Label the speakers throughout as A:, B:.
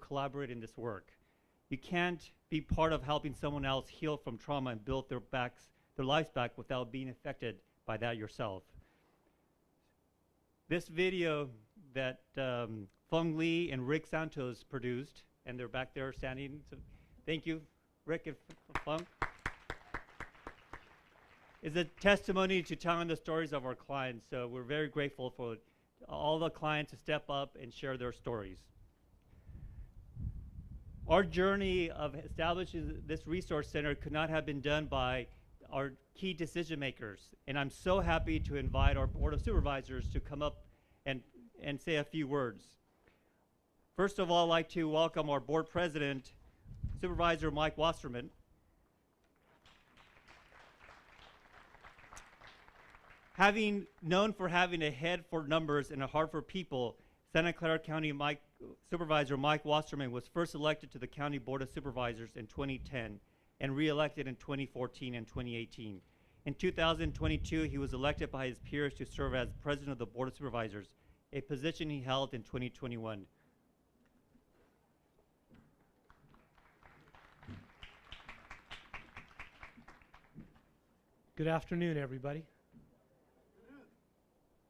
A: collaborate in this work. You can't be part of helping someone else heal from trauma and build their lives back without being affected by that yourself. This video that Feng Lee and Rick Santos produced, and they're back there standing, so thank you, Rick and Feng, is a testimony to telling the stories of our clients. So we're very grateful for all the clients to step up and share their stories. Our journey of establishing this resource center could not have been done by our key decision makers. And I'm so happy to invite our Board of Supervisors to come up and say a few words. First of all, I'd like to welcome our Board President, Supervisor Mike Wasserman. Having known for having a head for numbers and a heart for people, Santa Clara County Supervisor Mike Wasserman was first elected to the County Board of Supervisors in 2010 and re-elected in 2014 and 2018. In 2022, he was elected by his peers to serve as President of the Board of Supervisors, a position he held in 2021.
B: Good afternoon, everybody.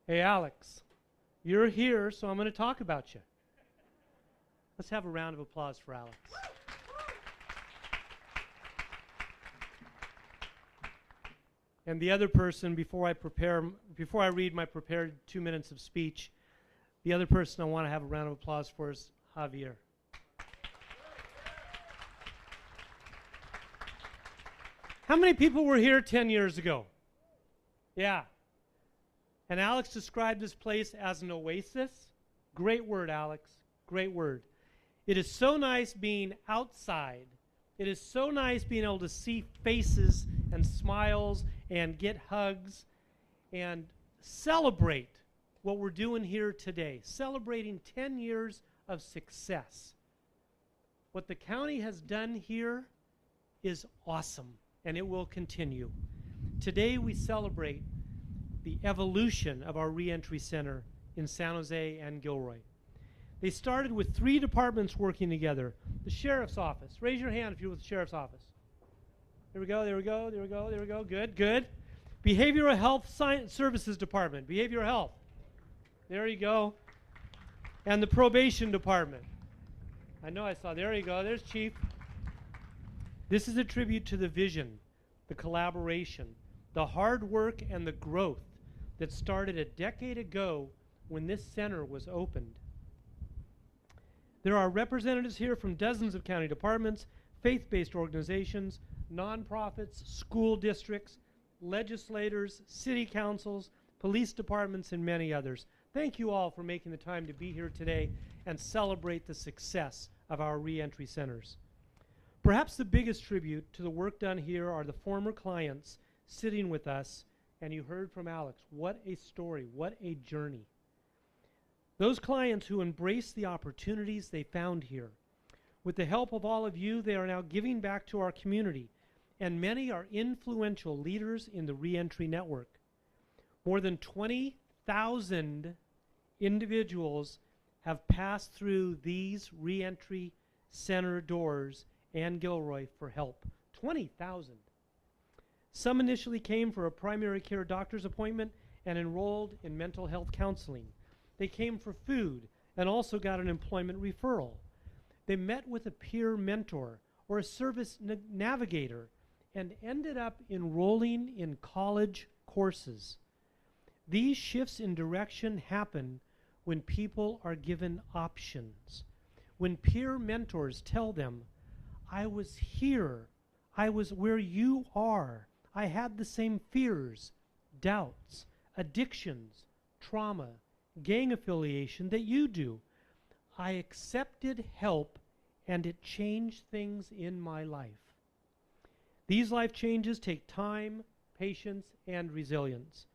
B: Hey, Alex, you're here, so I'm going to talk about you. Let's have a round of applause for Alex. And the other person, before I read my prepared 2 minutes of speech, the other person I want to have a round of applause for is Javier. How many people were here 10 years ago? Yeah. And Alex described this place as an oasis. Great word, Alex. Great word. It is so nice being outside. It is so nice being able to see faces and smiles and get hugs and celebrate what we're doing here today, celebrating 10 years of success. What the county has done here is awesome, and it will continue. Today we celebrate the evolution of our reentry center in San Jose and Gilroy. They started with 3 departments working together. The sheriff's office. Raise your hand if you're with the sheriff's office. There we go, there we go, there we go, there we go. Good, good. Behavioral Health Science Services Department. Behavioral health. There you go. And the probation department. I know I saw. There you go. There's Chief. This is a tribute to the vision, the collaboration, the hard work, and the growth that started a decade ago when this center was opened. There are representatives here from dozens of county departments, faith-based organizations, nonprofits, school districts, legislators, city councils, police departments, and many others. Thank you all for making the time to be here today and celebrate the success of our reentry centers. Perhaps the biggest tribute to the work done here are the former clients sitting with us, and you heard from Alex. What a story, what a journey. Those clients who embraced the opportunities they found here. With the help of all of you, they are now giving back to our community, and many are influential leaders in the reentry network. More than 20,000 individuals have passed through these reentry center doors and Gilroy for help. 20,000. Some initially came for a primary care doctor's appointment and enrolled in mental health counseling. They came for food and also got an employment referral. They met with a peer mentor or a service navigator and ended up enrolling in college courses. These shifts in direction happen when people are given options. When peer mentors tell them, I was here, I was where you are, I had the same fears, doubts, addictions, trauma, gang affiliation that you do. I accepted help and it changed things in my life. These life changes take time, patience, and resilience.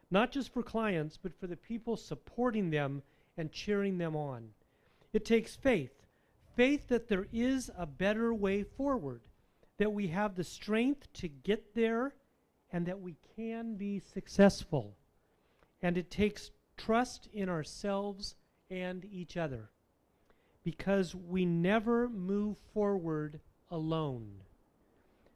B: Not just for clients, but for the people supporting them and cheering them on. It takes faith. Faith that there is a better way forward, that we have the strength to get there, and that we can be successful. And it takes trust in ourselves and each other. because we never move forward alone.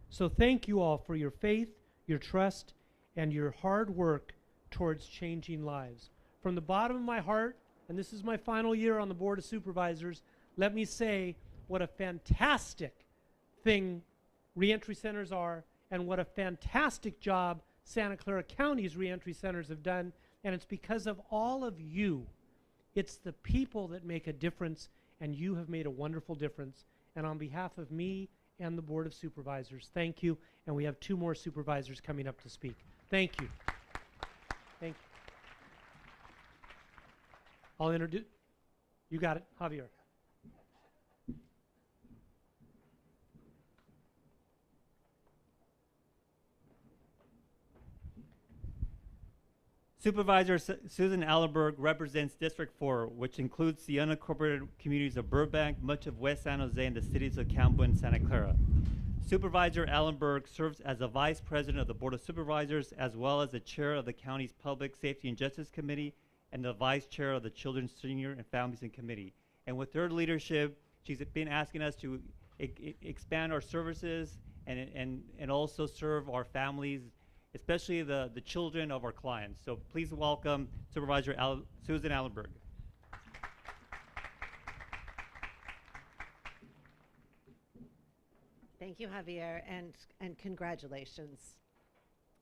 B: So thank you all for your faith, your trust, and your hard work towards changing lives. From the bottom of my heart, and this is my final year on the Board of Supervisors, let me say what a fantastic thing reentry centers are and what a fantastic job Santa Clara County's reentry centers have done. And it's because of all of you. It's the people that make a difference, and you have made a wonderful difference. And on behalf of me and the Board of Supervisors, thank you. And we have 2 more supervisors coming up to speak. Thank you. Thank you. I'll introduce, you got it, Javier.
A: Supervisor Susan Ellenberg represents District 4, which includes the unincorporated communities of Burbank, much of West San Jose, and the cities of Campo and Santa Clara. Supervisor Ellenberg serves as the Vice President of the Board of Supervisors, as well as the Chair of the county's Public Safety and Justice Committee, and the Vice Chair of the Children's, Senior, and Families and Committee. And with her leadership, she's been asking us to expand our services and also serve our families, especially the children of our clients. So please welcome Supervisor Susan Ellenberg.
C: Thank you, Javier, and congratulations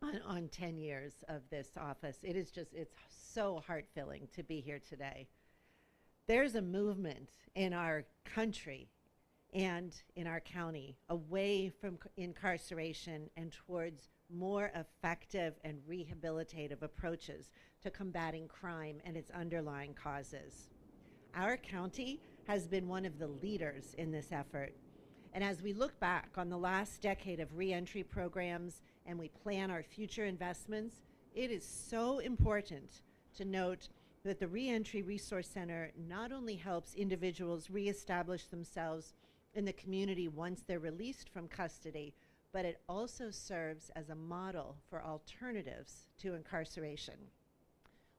C: on 10 years of this office. It's so heart-filling to be here today. There's a movement in our country and in our county away from incarceration and towards more effective and rehabilitative approaches to combating crime and its underlying causes. Our county has been one of the leaders in this effort. And as we look back on the last decade of reentry programs and we plan our future investments, it is so important to note that the Reentry Resource Center not only helps individuals reestablish themselves in the community once they're released from custody, but it also serves as a model for alternatives to incarceration.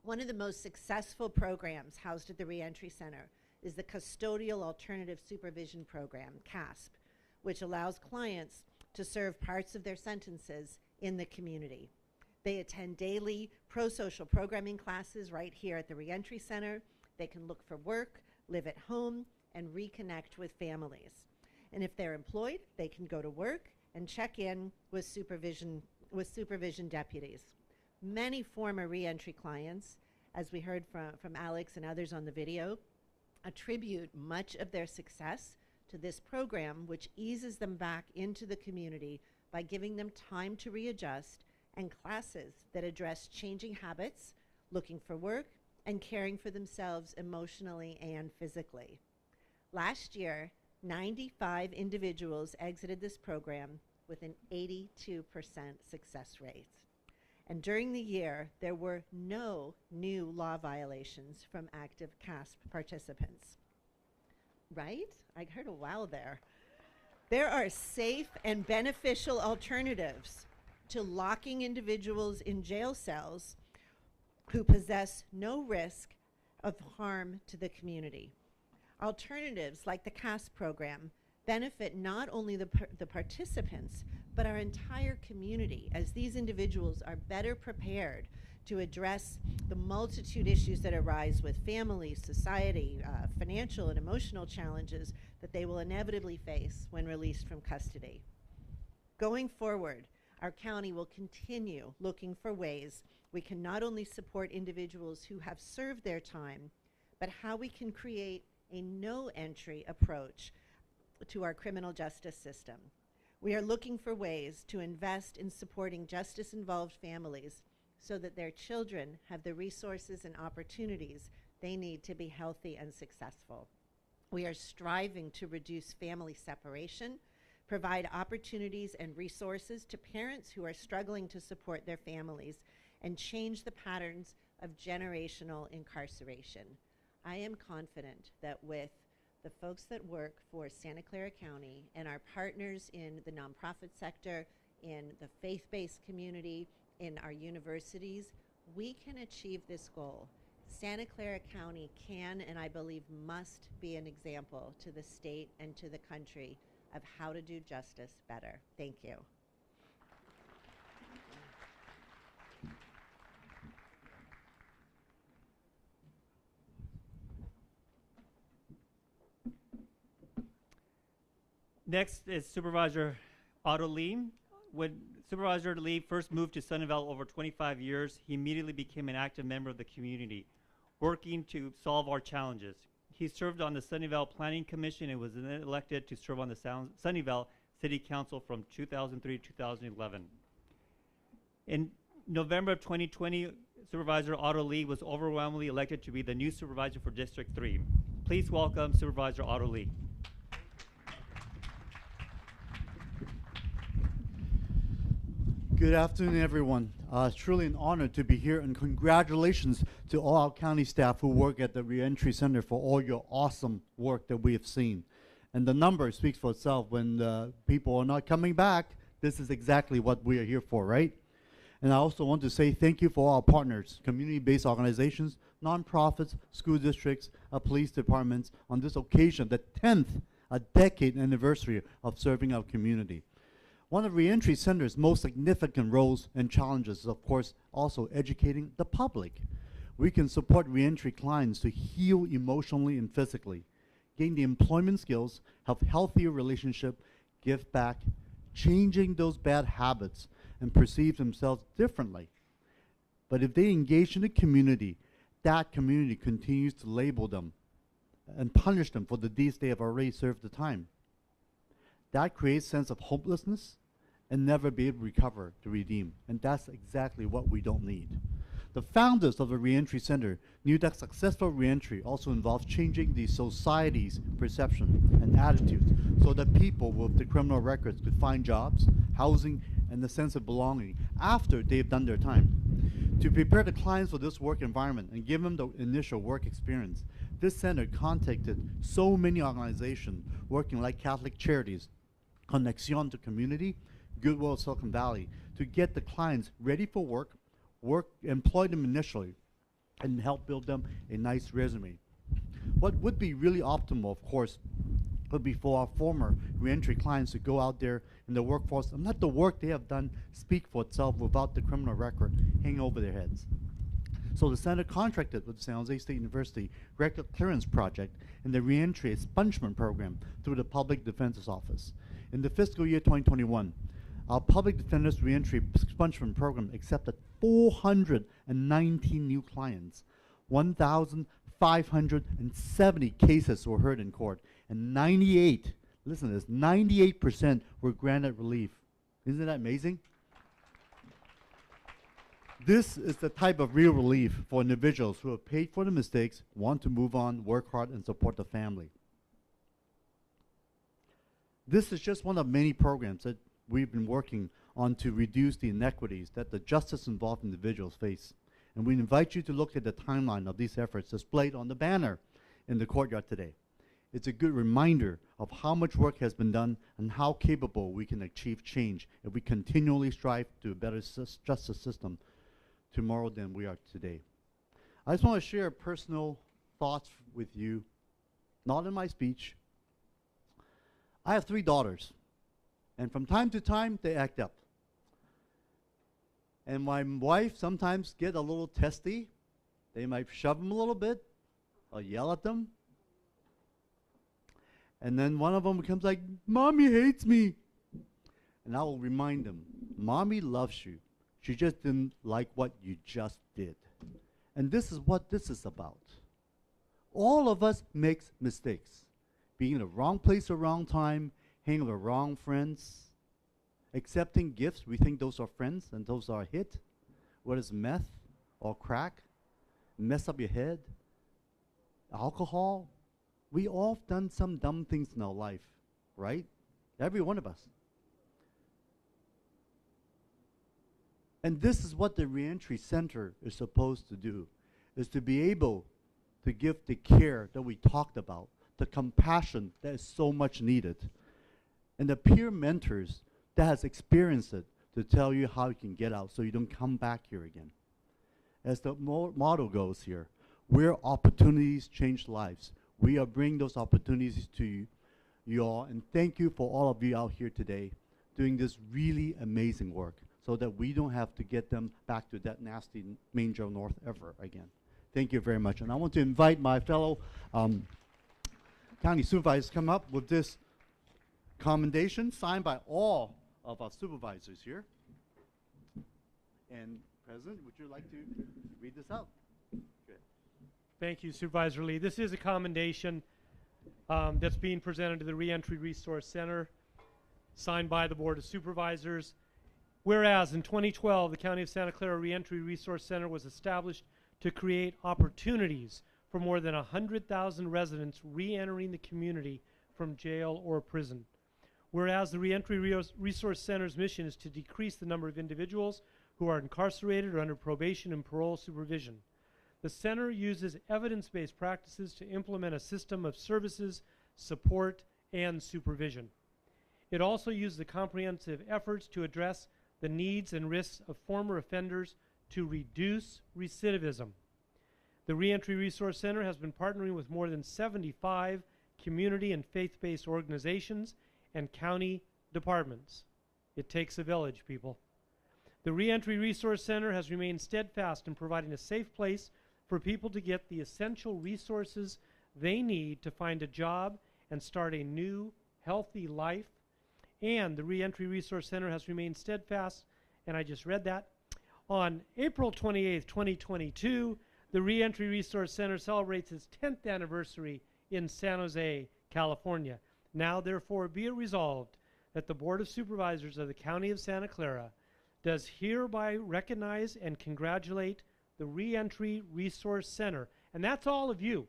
C: One of the most successful programs housed at the Reentry Center is the Custodial Alternative Supervision Program, CASP, which allows clients to serve parts of their sentences in the community. They attend daily pro-social programming classes right here at the Reentry Center. They can look for work, live at home, and reconnect with families. And if they're employed, they can go to work and check in with supervision deputies. Many former reentry clients, as we heard from Alex and others on the video, attribute much of their success to this program, which eases them back into the community by giving them time to readjust, and classes that address changing habits, looking for work, and caring for themselves emotionally and physically. Last year, 95 individuals exited this program with an 82% success rate. And during the year, there were no new law violations from active CASP participants. Right? I heard a wow there. There are safe and beneficial alternatives to locking individuals in jail cells who possess no risk of harm to the community. Alternatives like the CASP program benefit not only the participants, but our entire community, as these individuals are better prepared to address the multitude issues that arise with family, society, financial and emotional challenges that they will inevitably face when released from custody. Going forward, our county will continue looking for ways we can not only support individuals who have served their time, but how we can create a no-entry approach to our criminal justice system. We are looking for ways to invest in supporting justice-involved families so that their children have the resources and opportunities they need to be healthy and successful. We are striving to reduce family separation, provide opportunities and resources to parents who are struggling to support their families, and change the patterns of generational incarceration. I am confident that with the folks that work for Santa Clara County and our partners in the nonprofit sector, in the faith-based community, in our universities, we can achieve this goal. Santa Clara County can and I believe must be an example to the state and to the country of how to do justice better. Thank you.
A: Next is Supervisor Lee. When Supervisor Lee first moved to Sunnyvale over 25 years, he immediately became an active member of the community, working to solve our challenges. He served on the Sunnyvale Planning Commission and was then elected to serve on the Sunnyvale City Council from 2003 to 2011. In November of 2020, Supervisor Lee was overwhelmingly elected to be the new supervisor for District 3. Please welcome Supervisor Lee.
D: Good afternoon, everyone. It's truly an honor to be here, and congratulations to all our county staff who work at the Reentry Center for all your awesome work that we have seen. And the number speaks for itself. When people are not coming back, this is exactly what we are here for, right? And I also want to say thank you for all our partners, community-based organizations, nonprofits, school districts, police departments, on this occasion, the 10th, a decade anniversary of serving our community. One of Reentry Center's most significant roles and challenges is, of course, also educating the public. We can support reentry clients to heal emotionally and physically, gain the employment skills, have healthier relationship, give back, changing those bad habits, and perceive themselves differently. But if they engage in the community, that community continues to label them and punish them for the deeds they have already served the time. That creates a sense of hopelessness and never be able to recover to redeem. And that's exactly what we don't need. The founders of the Reentry Center knew that successful reentry also involves changing the society's perception and attitudes so that people with the criminal records could find jobs, housing, and a sense of belonging after they've done their time. To prepare the clients for this work environment and give them the initial work experience, this center contacted so many organizations working like Catholic Charities, Connexion to Community, Goodwill Silicon Valley, to get the clients ready for work, employ them initially, and help build them a nice resume. What would be really optimal, of course, would be for our former reentry clients to go out there in the workforce and let the work they have done speak for itself without the criminal record hanging over their heads. So the center contracted with the San Jose State University Record Clearance Project and the Reentry Expungement Program through the Public Defender's Office. In the fiscal year 2021, our Public Defender's Reentry Expungement Program accepted 419 new clients. 1,570 cases were heard in court, and 98, listen to this, 98% were granted relief. Isn't that amazing? This is the type of real relief for individuals who have paid for the mistakes, want to move on, work hard, and support the family. This is just one of many programs that we've been working on to reduce the inequities that the justice-involved individuals face. And we invite you to look at the timeline of these efforts displayed on the banner in the courtyard today. It's a good reminder of how much work has been done and how capable we can achieve change if we continually strive to a better justice system tomorrow than we are today. I just want to share personal thoughts with you, not in my speech. I have 3 daughters, and from time to time they act up. And my wife sometimes get a little testy. They might shove them a little bit or yell at them. And then one of them becomes like, "Mommy hates me." And I will remind them, Mommy loves you. She just didn't like what you just did. And this is what this is about. All of us makes mistakes. Being in the wrong place at the wrong time, hanging with the wrong friends, accepting gifts, we think those are friends and those are a hit. What is meth or crack? Mess up your head. Alcohol. We all have done some dumb things in our life, right? Every one of us. And this is what the Reentry Center is supposed to do, is to be able to give the care that we talked about, the compassion that is so much needed, and the peer mentors that has experienced it to tell you how you can get out so you don't come back here again. As the motto goes here, where opportunities change lives. We are bringing those opportunities to you all, and thank you for all of you out here today doing this really amazing work so that we don't have to get them back to that nasty manger north ever again. Thank you very much. And I want to invite my fellow county supervisors to come up with this commendation signed by all of our supervisors here. And President, would you like to read this out? Good.
B: Thank you, Supervisor Lee. This is a commendation that's being presented to the Reentry Resource Center, signed by the Board of Supervisors. Whereas in 2012, the County of Santa Clara Reentry Resource Center was established to create opportunities for more than 100,000 residents re-entering the community from jail or prison. Whereas the Reentry Resource Center's mission is to decrease the number of individuals who are incarcerated or under probation and parole supervision. The center uses evidence-based practices to implement a system of services, support, and supervision. It also uses the comprehensive efforts to address the needs and risks of former offenders to reduce recidivism. The Reentry Resource Center has been partnering with more than 75 community and faith-based organizations and county departments. It takes a village, people. The Reentry Resource Center has remained steadfast in providing a safe place for people to get the essential resources they need to find a job and start a new, healthy life. And the Reentry Resource Center has remained steadfast, and I just read that. On April 28th, 2022, the Reentry Resource Center celebrates its 10th anniversary in San Jose, California. Now, therefore, be it resolved that the Board of Supervisors of the County of Santa Clara does hereby recognize and congratulate the Reentry Resource Center, and that's all of you,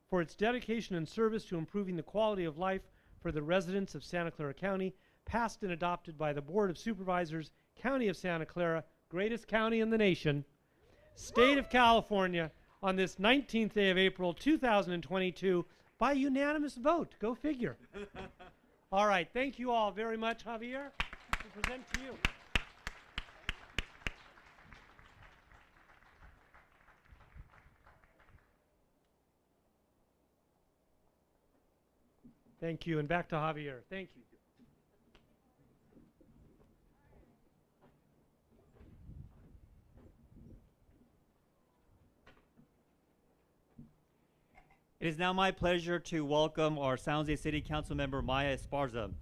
B: for its dedication and service to improving the quality of life for the residents of Santa Clara County, passed and adopted by the Board of Supervisors, County of Santa Clara, greatest county in the nation, State of California, on this 19th day of April, 2022, by unanimous vote. Go figure. All right, thank you all very much, Javier. I present to you. Thank you, and back to Javier. Thank you.
A: It is now my pleasure to welcome our San Jose City Council member, Maya Esparza.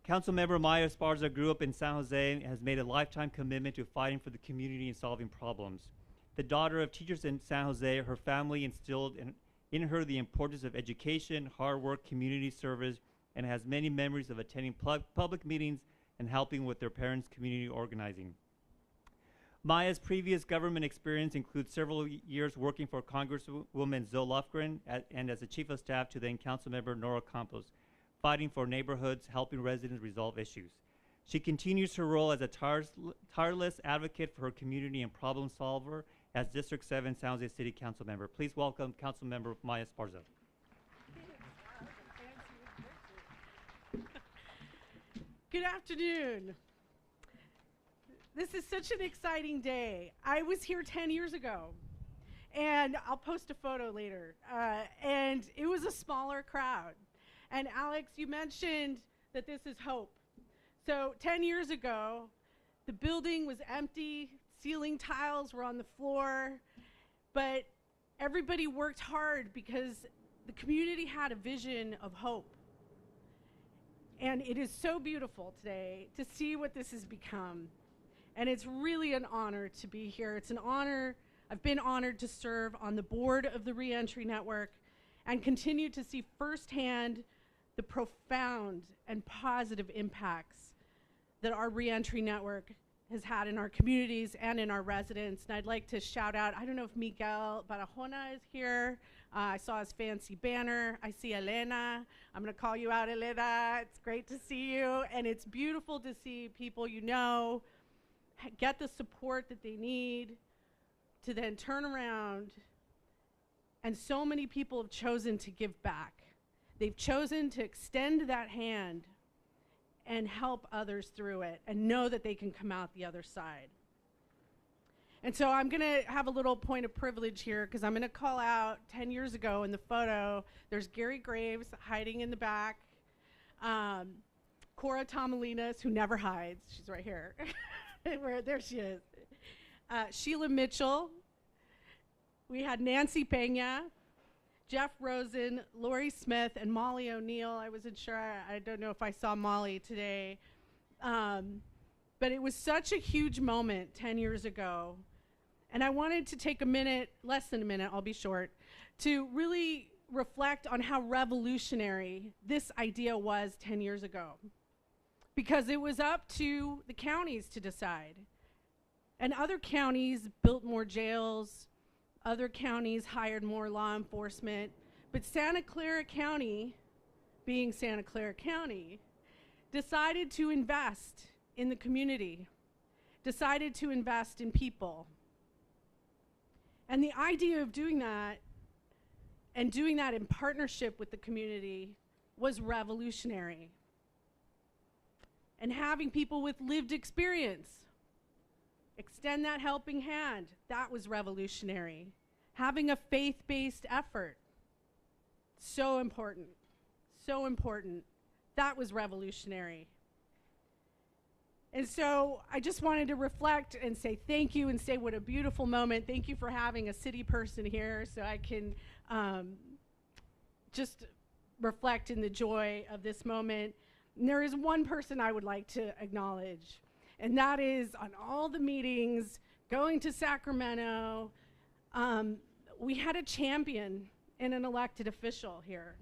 A: Council member Maya Esparza grew up in San Jose and has made a lifetime commitment to fighting for the community and solving problems. The daughter of teachers in San Jose, her family instilled in her the importance of education, hard work, community service, and has many memories of attending public meetings and helping with their parents' community organizing. Maya's previous government experience includes several years working for Congresswoman Zoe Lofgren and as a chief of staff to then Councilmember Nora Campos, fighting for neighborhoods, helping residents resolve issues. She continues her role as a tireless advocate for her community and problem solver as District 7 San Jose City Council member. Please welcome Councilmember Maya Esparza.
E: Good afternoon. This is such an exciting day. I was here 10 years ago, and I'll post a photo later. And it was a smaller crowd. And Alex, you mentioned that this is hope. So 10 years ago, the building was empty, ceiling tiles were on the floor, but everybody worked hard because the community had a vision of hope. And it is so beautiful today to see what this has become. And it's really an honor to be here. It's an honor. I've been honored to serve on the board of the Reentry Network and continue to see firsthand the profound and positive impacts that our Reentry Network has had in our communities and in our residents. And I'd like to shout out, I don't know if Miguel Barajona is here. I saw his fancy banner. I see Elena. I'm gonna call you out, Elena. It's great to see you. And it's beautiful to see people you know get the support that they need to then turn around. And so many people have chosen to give back. They've chosen to extend that hand and help others through it and know that they can come out the other side. And so I'm going to have a little point of privilege here because I'm going to call out 10 years ago in the photo. There's Gary Graves hiding in the back. Cora Tomalinas, who never hides. She's right here. There she is. Sheila Mitchell. We had Nancy Pena, Jeff Rosen, Lori Smith, and Molly O'Neill. I wasn't sure. I don't know if I saw Molly today. But it was such a huge moment 10 years ago. And I wanted to take a minute, less than a minute, I'll be short, to really reflect on how revolutionary this idea was 10 years ago. Because it was up to the counties to decide. And other counties built more jails, other counties hired more law enforcement, but Santa Clara County, being Santa Clara County, decided to invest in the community, decided to invest in people. And the idea of doing that, and doing that in partnership with the community, was revolutionary. And having people with lived experience extend that helping hand, that was revolutionary. Having a faith-based effort, so important, so important. That was revolutionary. And so I just wanted to reflect and say thank you and say what a beautiful moment. Thank you for having a city person here so I can just reflect in the joy of this moment. And there is one person I would like to acknowledge, and that is on all the meetings, going to Sacramento, we had a champion and an elected official here,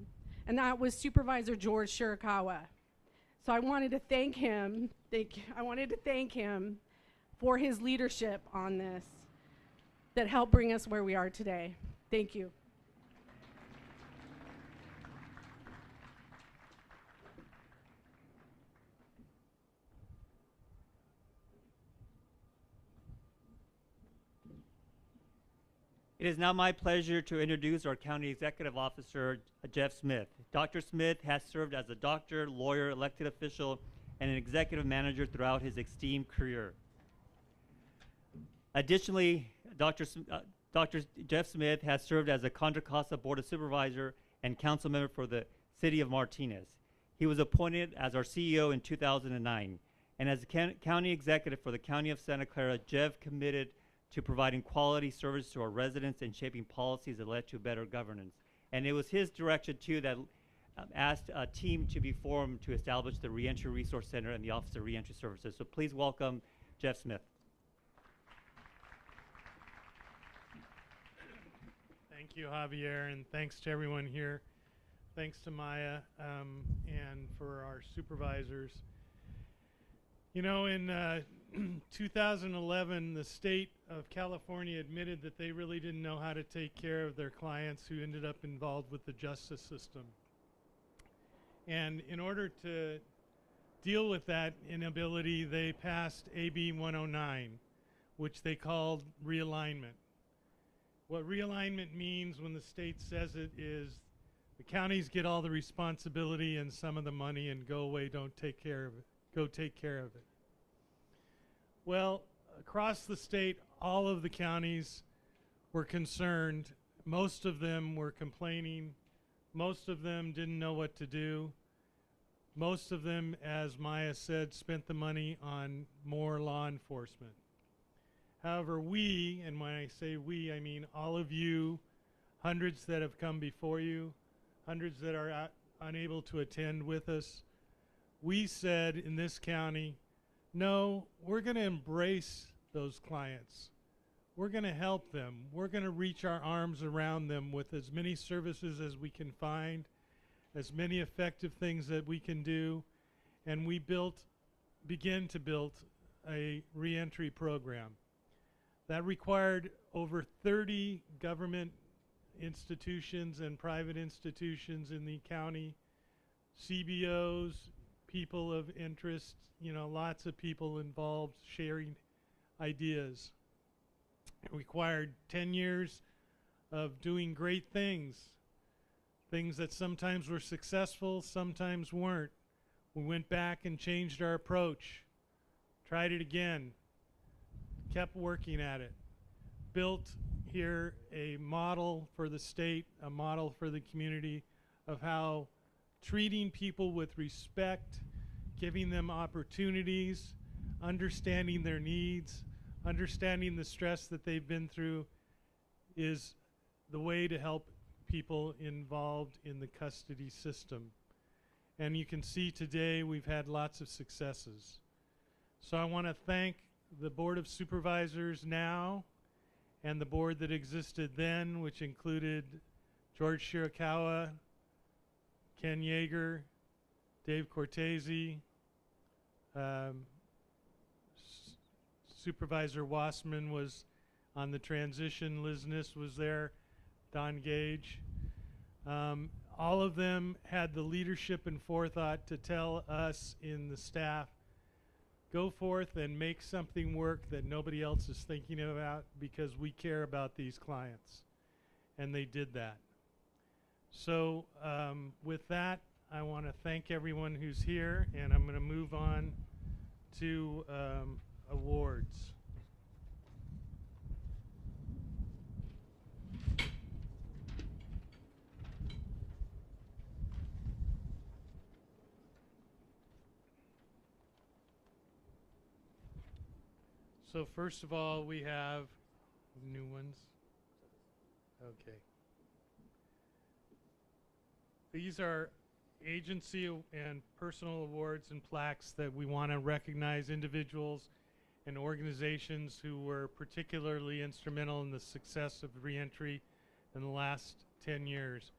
E: and that was Supervisor George Shirakawa. So I wanted to thank him. I wanted to thank him for his leadership on this that helped bring us where we are today. Thank you.
A: It is now my pleasure to introduce our County Executive Officer, Jeff Smith. Dr. Smith has served as a doctor, lawyer, elected official, and an executive manager throughout his esteemed career. Additionally, Dr. Jeff Smith has served as a Contra Costa Board of Supervisor and council member for the City of Martinez. He was appointed as our CEO in 2009. And as a county executive for the County of Santa Clara, Jeff committed to providing quality service to our residents and shaping policies that led to better governance. And it was his direction, too, that asked a team to be formed to establish the Reentry Resource Center and the Office of Reentry Services. So please welcome Jeff Smith.
F: Thank you, Javier, and thanks to everyone here. Thanks to Maya and for our supervisors. You know, in 2011, the state of California admitted that they really didn't know how to take care of their clients who ended up involved with the justice system. And in order to deal with that inability, they passed AB 109, which they called realignment. What realignment means when the state says it is the counties get all the responsibility and some of the money and go away, don't take care of it. Go take care of it. Well, across the state, all of the counties were concerned. Most of them were complaining. Most of them didn't know what to do. Most of them, as Maya said, spent the money on more law enforcement. However, we, and when I say we, I mean all of you, hundreds that have come before you, hundreds that are unable to attend with us, we said in this county, no, we're going to embrace those clients. We're going to help them. We're going to reach our arms around them with as many services as we can find, as many effective things that we can do, and we began to build a reentry program. That required over 30 government institutions and private institutions in the county, CBOs, people of interest, you know, lots of people involved sharing ideas. It required 10 years of doing great things, things that sometimes were successful, sometimes weren't. We went back and changed our approach, tried it again, kept working at it. built here a model for the state, a model for the community of how treating people with respect, giving them opportunities, understanding their needs, understanding the stress that they've been through is the way to help people involved in the custody system. And you can see today we've had lots of successes. So I want to thank the Board of Supervisors now and the board that existed then, which included George Shirakawa, Ken Yeager, Dave Cortese, Supervisor Wassman was on the transition, Liz Niss was there, Don Gage. All of them had the leadership and forethought to tell us in the staff, go forth and make something work that nobody else is thinking about because we care about these clients. And they did that. So with that, I want to thank everyone who's here, and I'm going to move on to awards. So first of all, we have new ones. Okay. These are agency and personal awards and plaques that we want to recognize individuals and organizations who were particularly instrumental in the success of reentry in the last 10 years.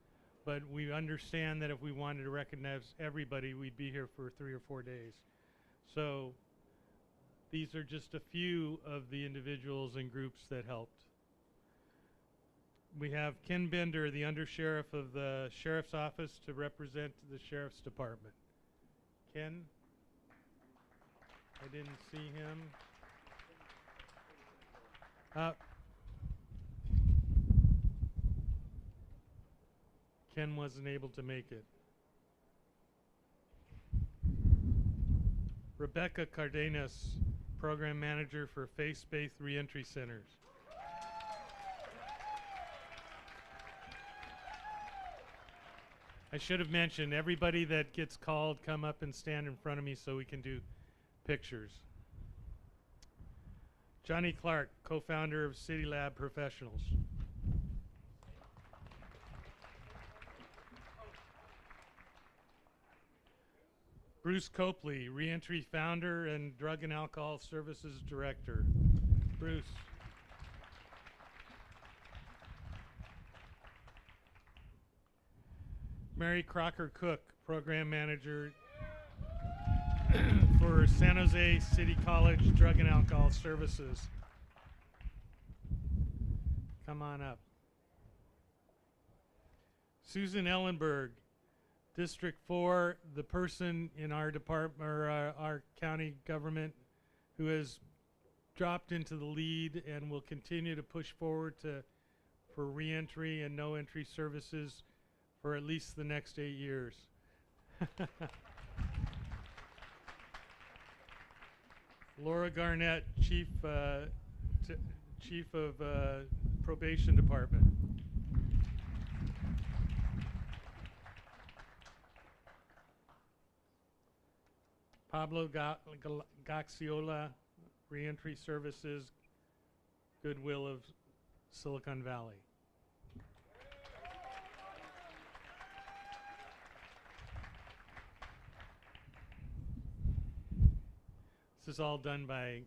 F: But we understand that if we wanted to recognize everybody, we'd be here for 3 or 4 days. So these are just a few of the individuals and groups that helped. We have Ken Bender, the Undersheriff of the Sheriff's Office, to represent the Sheriff's Department. Ken? I didn't see him. Ken wasn't able to make it. Rebecca Cardenas, Program Manager for Faith-Based Reentry Centers. I should have mentioned, everybody that gets called, come up and stand in front of me so we can do pictures. Johnny Clark, co-founder of City Lab Professionals. Bruce Copley, Reentry founder and Drug and Alcohol Services Director. Bruce. Mary Crocker Cook, Program Manager for San Jose City College Drug and Alcohol Services. Come on up. Susan Ellenberg, District 4, the person in our department, or our county government, who has dropped into the lead and will continue to push forward for reentry and no entry services for at least the next 8 years. Laura Garnett, Chief of Probation Department. Pablo Gaxiola, Reentry Services, Goodwill of Silicon Valley. This is all done by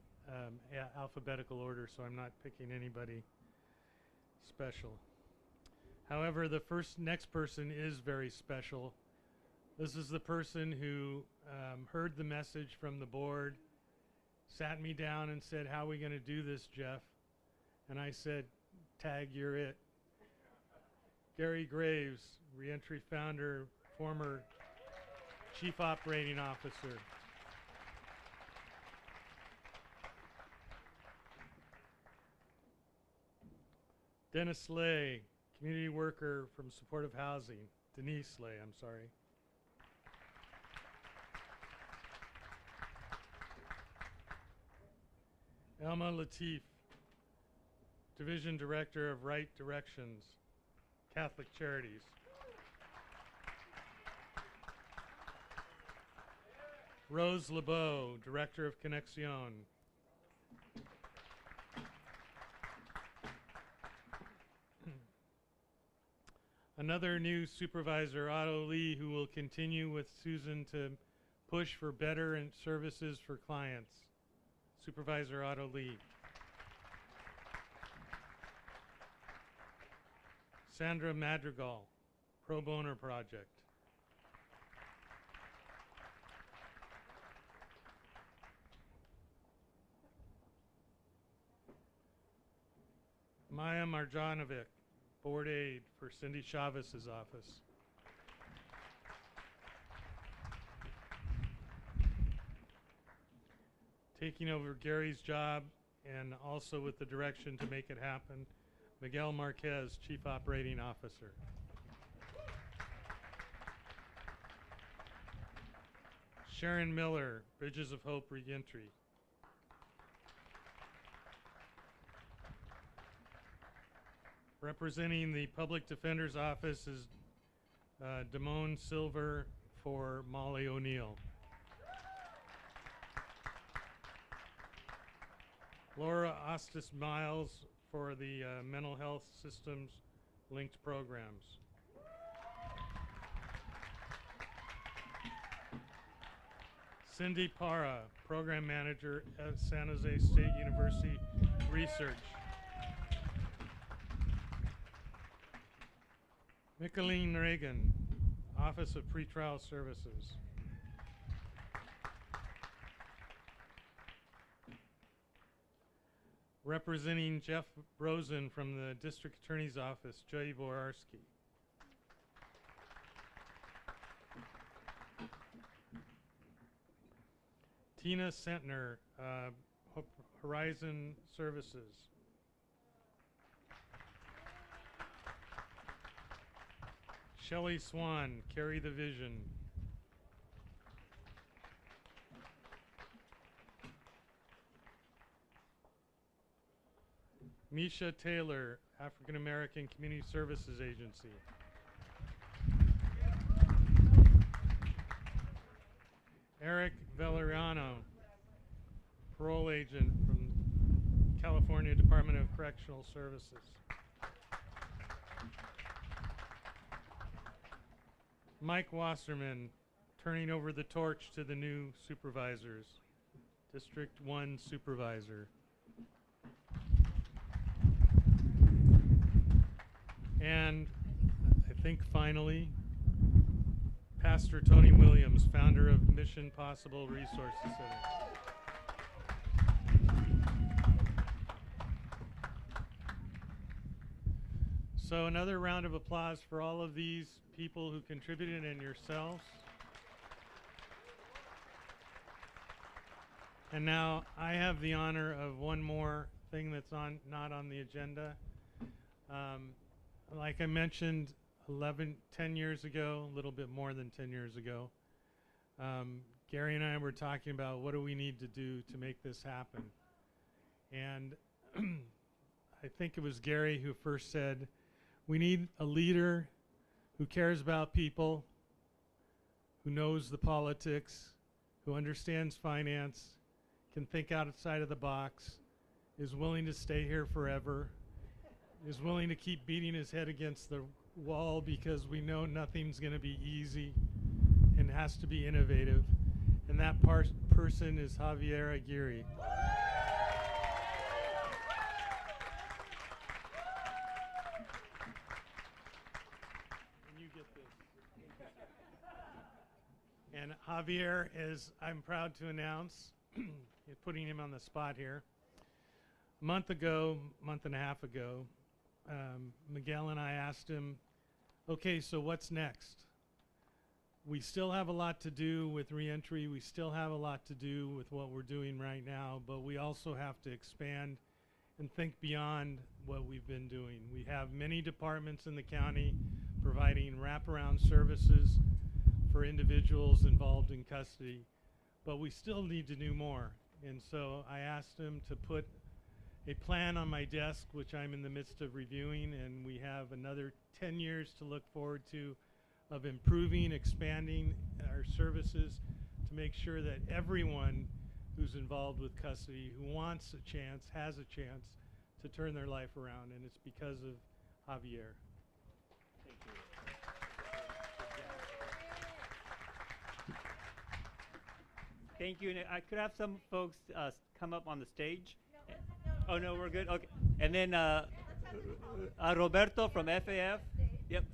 F: alphabetical order, so I'm not picking anybody special. However, the next person is very special. This is the person who heard the message from the board, sat me down and said, "How are we going to do this, Jeff?" And I said, "Tag, you're it." Gary Graves, Reentry founder, former Chief Operating Officer. Dennis Slay, community worker from Supportive Housing. Denise Slay, I'm sorry. Elma Latif, Division Director of Right Directions, Catholic Charities. Rose LeBeau, Director of Connexion. Another new supervisor, Otto Lee, who will continue with Susan to push for better services for clients. Supervisor Otto Lee. Sandra Madrigal, Pro Bono Project. Maya Marjanovic, Board Aide for Cindy Chavez's office. Taking over Gary's job and also with the direction to make it happen, Miguel Marquez, Chief Operating Officer. Sharon Miller, Bridges of Hope Reentry. Representing the Public Defender's Office is Damone Silver for Molly O'Neill. Laura Ostis Miles for the Mental Health Systems Linked Programs. Cindy Parra, Program Manager at San Jose State University Research. Micheline Reagan, Office of Pretrial Services. Representing Jeff Rosen from the District Attorney's Office, Jay Boarski. Tina Sentner, Horizon Services. Shelley Swan, Carry the Vision. Misha Taylor, African American Community Services Agency. Eric Valeriano, parole agent from California Department of Correctional Services. Mike Wasserman, turning over the torch to the new supervisors. District 1 Supervisor. And I think finally, Pastor Tony Williams, founder of Mission Possible Resources Center. So another round of applause for all of these people who contributed and yourselves. And now I have the honor of one more thing that's not on the agenda. Like I mentioned, 10 years ago, a little bit more than 10 years ago, Gary and I were talking about what do we need to do to make this happen. And I think it was Gary who first said, we need a leader who cares about people, who knows the politics, who understands finance, can think outside of the box, is willing to stay here forever, is willing to keep beating his head against the wall because we know nothing's going to be easy and has to be innovative. And that person is Javier Aguirre. And Javier is, I'm proud to announce, putting him on the spot here. A month and a half ago, Miguel and I asked him, okay, so what's next? We still have a lot to do with reentry. We still have a lot to do with what we're doing right now, but we also have to expand and think beyond what we've been doing. We have many departments in the county providing wraparound services for individuals involved in custody, but we still need to do more. And so I asked him to put a plan on my desk, which I'm in the midst of reviewing, and we have another 10 years to look forward to of improving, expanding our services to make sure that everyone who's involved with custody, who wants a chance, has a chance to turn their life around, and it's because of Javier.
A: Thank you. And I could have some folks come up on the stage. Oh, no, we're good? Okay. And then Roberto from FAF. Yep.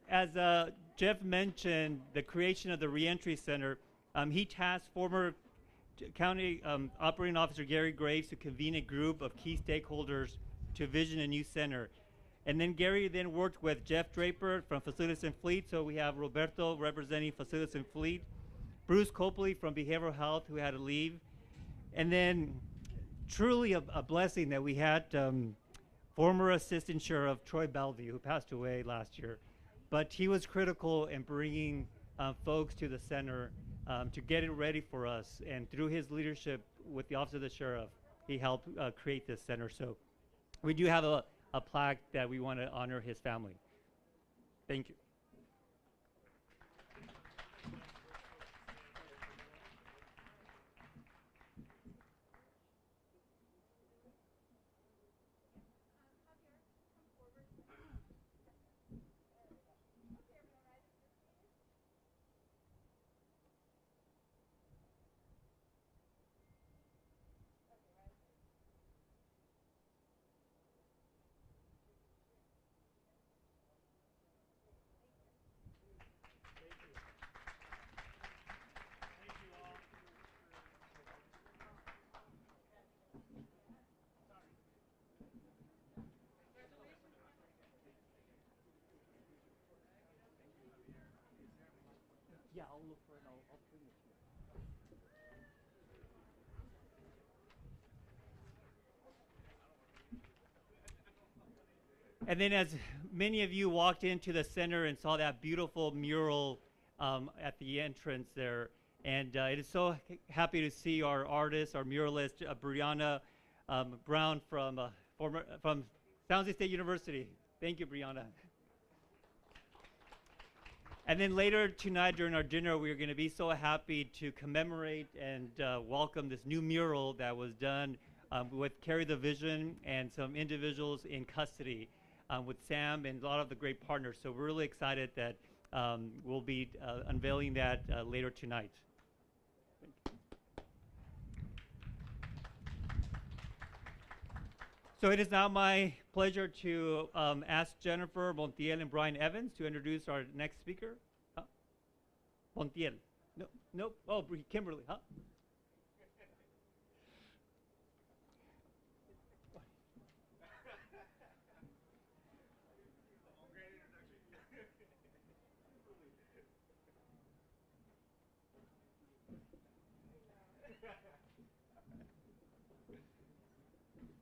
A: As Jeff mentioned, the creation of the Reentry Center, he tasked former County Operating Officer Gary Graves to convene a group of key stakeholders to vision a new center. And then Gary then worked with Jeff Draper from Facilities and Fleet, so we have Roberto representing Facilities and Fleet, Bruce Copley from Behavioral Health, who had to leave, and then truly a blessing that we had former Assistant Sheriff Troy Bellevue, who passed away last year. But he was critical in bringing folks to the center to get it ready for us. And through his leadership with the Office of the Sheriff, he helped create this center. So we do have a plaque that we want to honor his family. Thank you. Yeah, I'll look for it and I'll bring it to you. And then as many of you walked into the center and saw that beautiful mural at the entrance there, and it is so happy to see our artist, our muralist, Brianna Brown from San Jose State University. Thank you, Brianna. And then later tonight during our dinner, we are going to be so happy to commemorate and welcome this new mural that was done with Carry the Vision and some individuals in custody with Sam and a lot of the great partners. So we're really excited that we'll be unveiling that later tonight. So it is now my pleasure to ask Jennifer Montiel and Brian Evans to introduce our next speaker. Montiel. No, nope. Oh, Kimberly, huh?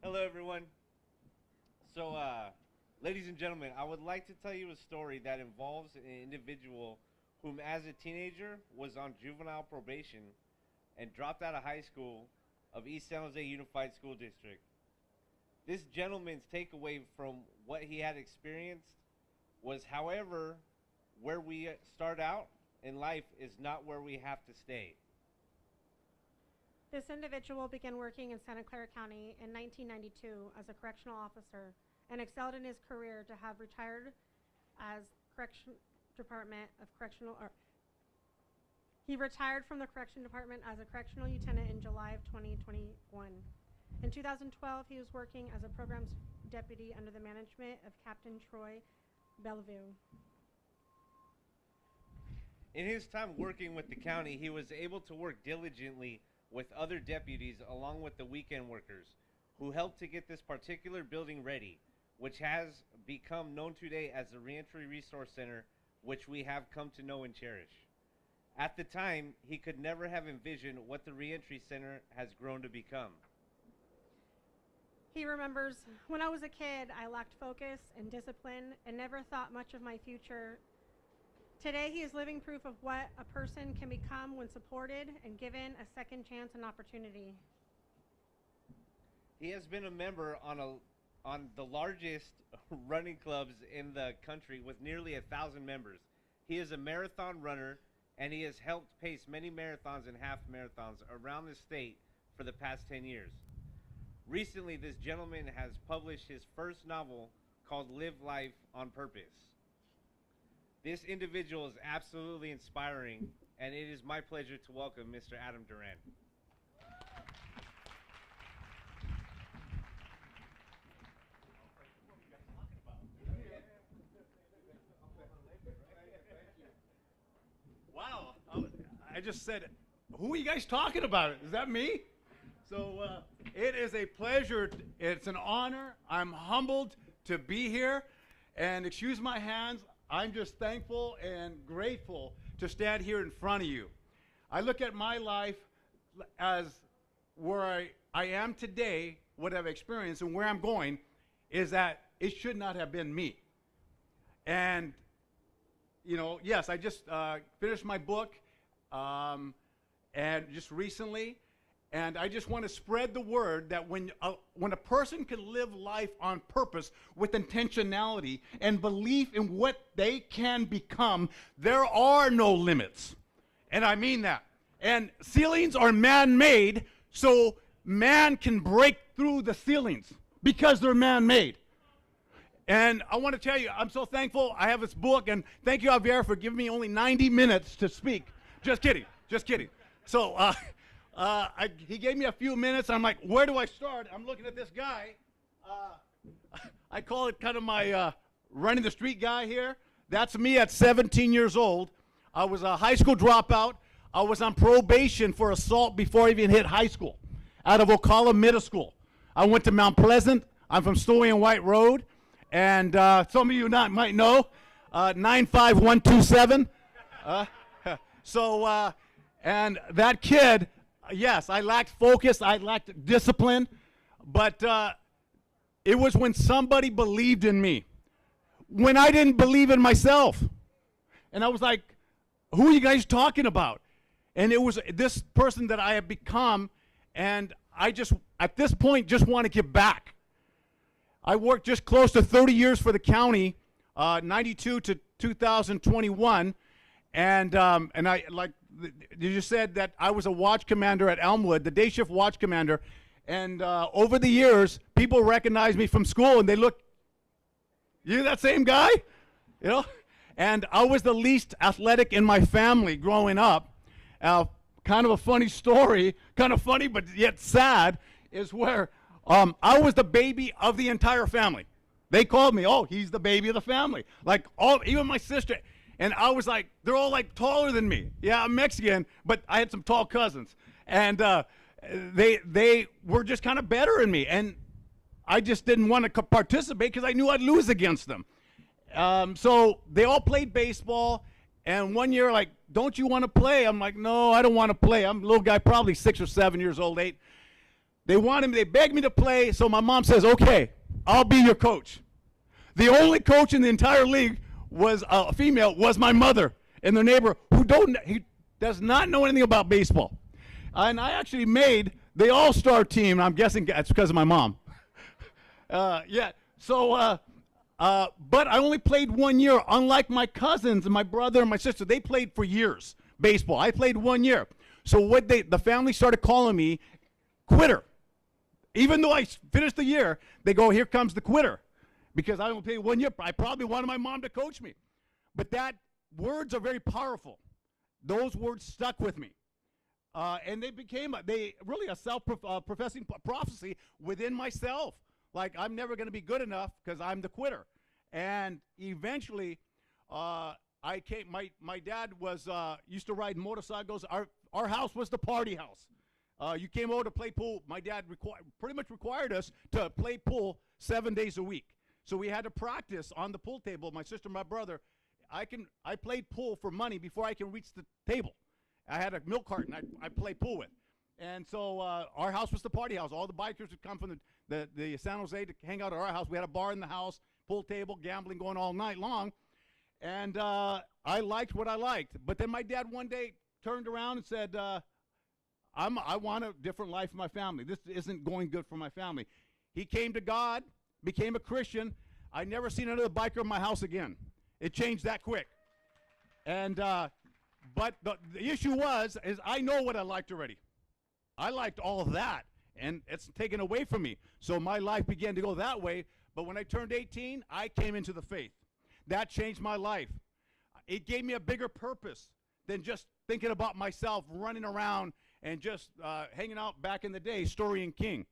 G: Hello, everyone. So, ladies and gentlemen, I would like to tell you a story that involves an individual whom, as a teenager, was on juvenile probation and dropped out of high school of East San Jose Unified School District. This gentleman's takeaway from what he had experienced was, however, where we start out in life is not where we have to stay.
H: This individual began working in Santa Clara County in 1992 as a correctional officer and excelled in his career to have retired as he retired from the correction department as a correctional lieutenant in July of 2021. In 2012, he was working as a programs deputy under the management of Captain Troy Bellevue.
G: In his time working with the county, he was able to work diligently with other deputies along with the weekend workers who helped to get this particular building ready, which has become known today as the Reentry Resource Center, which we have come to know and cherish. At the time, he could never have envisioned what the Reentry Center has grown to become.
H: He remembers, when I was a kid, I lacked focus and discipline and never thought much of my future. Today, he is living proof of what a person can become when supported and given a second chance and opportunity.
G: He has been a member on the largest running clubs in the country with nearly 1,000 members. He is a marathon runner, and he has helped pace many marathons and half marathons around the state for the past 10 years. Recently, this gentleman has published his first novel called Live Life on Purpose. This individual is absolutely inspiring, and it is my pleasure to welcome Mr. Adam Duran.
I: Wow, I just said, who are you guys talking about? Is that me? So it is a pleasure. It's an honor. I'm humbled to be here. And excuse my hands, I'm just thankful and grateful to stand here in front of you. I look at my life as where I am today, what I've experienced, and where I'm going, is that it should not have been me. And, you know, yes, I just finished my book, and just recently, and I just want to spread the word that when a person can live life on purpose with intentionality and belief in what they can become, there are no limits. And I mean that. And ceilings are man-made, so man can break through the ceilings because they're man-made. And I want to tell you, I'm so thankful I have this book, and thank you, Javier, for giving me only 90 minutes to speak. Just kidding, just kidding. So he gave me a few minutes. I'm like, where do I start? I'm looking at this guy. I call it kind of my running the street guy here. That's me at 17 years old. I was a high school dropout. I was on probation for assault before I even hit high school, out of Ocala Middle School. I went to Mount Pleasant. I'm from Story and White Road. And some of you might know, 95127. And that kid, yes, I lacked focus, I lacked discipline, but it was when somebody believed in me, when I didn't believe in myself. And I was like, who are you guys talking about? And it was this person that I have become, and I just, at this point, just want to give back. I worked just close to 30 years for the county, 92 to 2021, and I, like you just said, that I was a watch commander at Elmwood, the day shift watch commander, and over the years, people recognize me from school, and they look, you that same guy? You know? And I was the least athletic in my family growing up. Kind of a funny story, kind of funny but yet sad, is where I was the baby of the entire family. They called me, oh, he's the baby of the family. Like, even my sister. And I was like, they're all like taller than me. Yeah, I'm Mexican, but I had some tall cousins. And they were just kind of better than me. And I just didn't want to participate because I knew I'd lose against them. So they all played baseball. And one year, like, don't you want to play? I'm like, no, I don't want to play. I'm a little guy, probably 6 or 7 years old, 8. They begged me to play, so my mom says, okay, I'll be your coach. The only coach in the entire league was a female, was my mother and the neighbor who does not know anything about baseball. And I actually made the all-star team. I'm guessing it's because of my mom. Yeah, so, but I only played 1 year, unlike my cousins and my brother and my sister. They played for years, baseball. I played 1 year. So the family started calling me quitter. Even though I finished the year, they go, here comes the quitter. Because I only played 1 year. I probably wanted my mom to coach me. But words are very powerful. Those words stuck with me. And they became really a self-professing prophecy within myself. Like, I'm never going to be good enough because I'm the quitter. And eventually, my dad used to ride motorcycles. Our house was the party house. You came over to play pool. My dad pretty much required us to play pool 7 days a week. So we had to practice on the pool table. My sister and my brother, I played pool for money before I can reach the table. I had a milk carton I played pool with. And so our house was the party house. All the bikers would come from the San Jose to hang out at our house. We had a bar in the house, pool table, gambling going all night long. And I liked what I liked. But then my dad one day turned around and said, I want a different life for my family. This isn't going good for my family. He came to God, became a Christian. I never seen another biker in my house again. It changed that quick. And but the issue is I know what I liked already. I liked all of that, and it's taken away from me. So my life began to go that way. But when I turned 18, I came into the faith. That changed my life. It gave me a bigger purpose than just thinking about myself, running around and just hanging out back in the day, Story and King,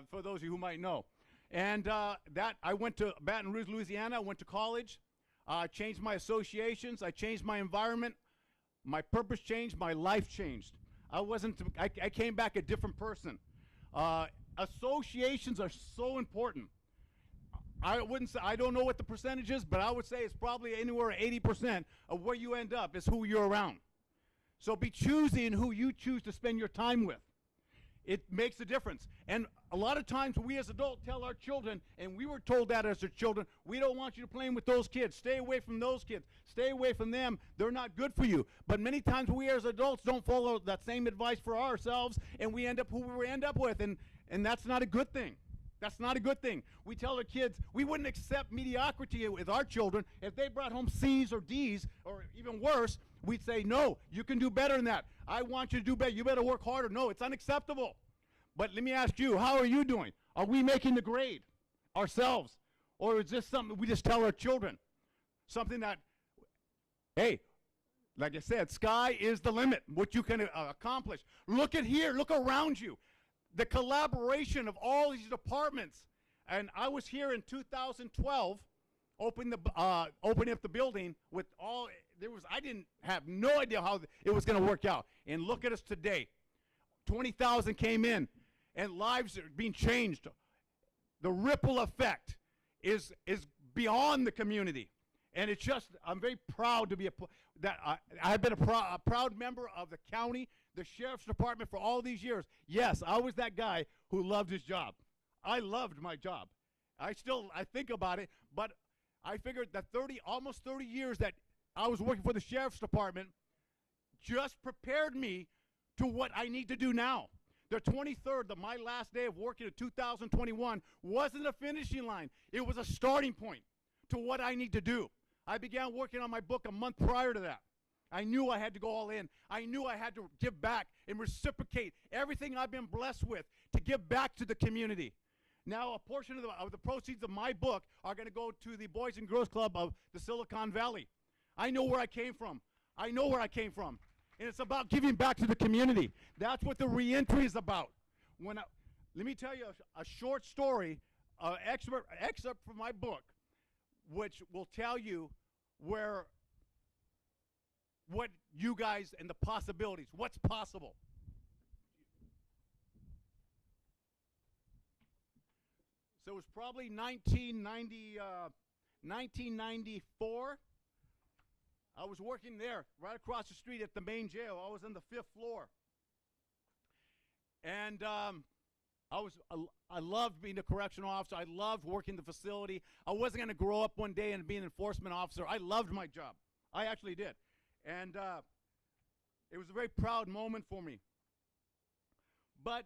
I: for those of you who might know. And that I went to Baton Rouge, Louisiana. I went to college. Changed my associations. I changed my environment. My purpose changed. My life changed. I came back a different person. Associations are so important. I wouldn't say, I don't know what the percentage is, but I would say it's probably anywhere 80% of where you end up is who you're around. So be choosing who you choose to spend your time with. It makes a difference. And a lot of times we as adults tell our children, and we were told that as their children, we don't want you to play with those kids. Stay away from those kids. Stay away from them. They're not good for you. But many times we as adults don't follow that same advice for ourselves, and we end up who we end up with, and that's not a good thing. That's not a good thing. We tell our kids, we wouldn't accept mediocrity with our children. If they brought home C's or D's, or even worse, we'd say, no, you can do better than that. I want you to do better. You better work harder. No, it's unacceptable. But let me ask you, how are you doing? Are we making the grade ourselves? Or is this something we just tell our children? Something that, hey, like I said, sky is the limit, what you can accomplish. Look at here, look around you. The collaboration of all these departments. And I was here in 2012, opening up the building with all, I didn't have no idea how it was going to work out. And look at us today. 20,000 came in, and lives are being changed. The ripple effect is beyond the community. And it's just, I'm very proud to be I have been a proud member of the county, the sheriff's department for all these years. Yes, I was that guy who loved his job. I loved my job. I think about it, but I figured that almost 30 years that I was working for the sheriff's department just prepared me to what I need to do now. The 23rd, my last day of working in 2021, wasn't a finishing line. It was a starting point to what I need to do. I began working on my book a month prior to that. I knew I had to go all in. I knew I had to give back and reciprocate everything I've been blessed with to give back to the community. Now, a portion of the proceeds of my book are going to go to the Boys and Girls Club of the Silicon Valley. I know where I came from. And it's about giving back to the community. That's what the reentry is about. Let me tell you a short story, excerpt from my book, which will tell you what you guys and the possibilities, what's possible. So it was probably 1994. I was working there, right across the street at the main jail. I was on the 5th floor. And I loved being a correctional officer. I loved working the facility. I wasn't going to grow up one day and be an enforcement officer. I loved my job. I actually did. And it was a very proud moment for me. But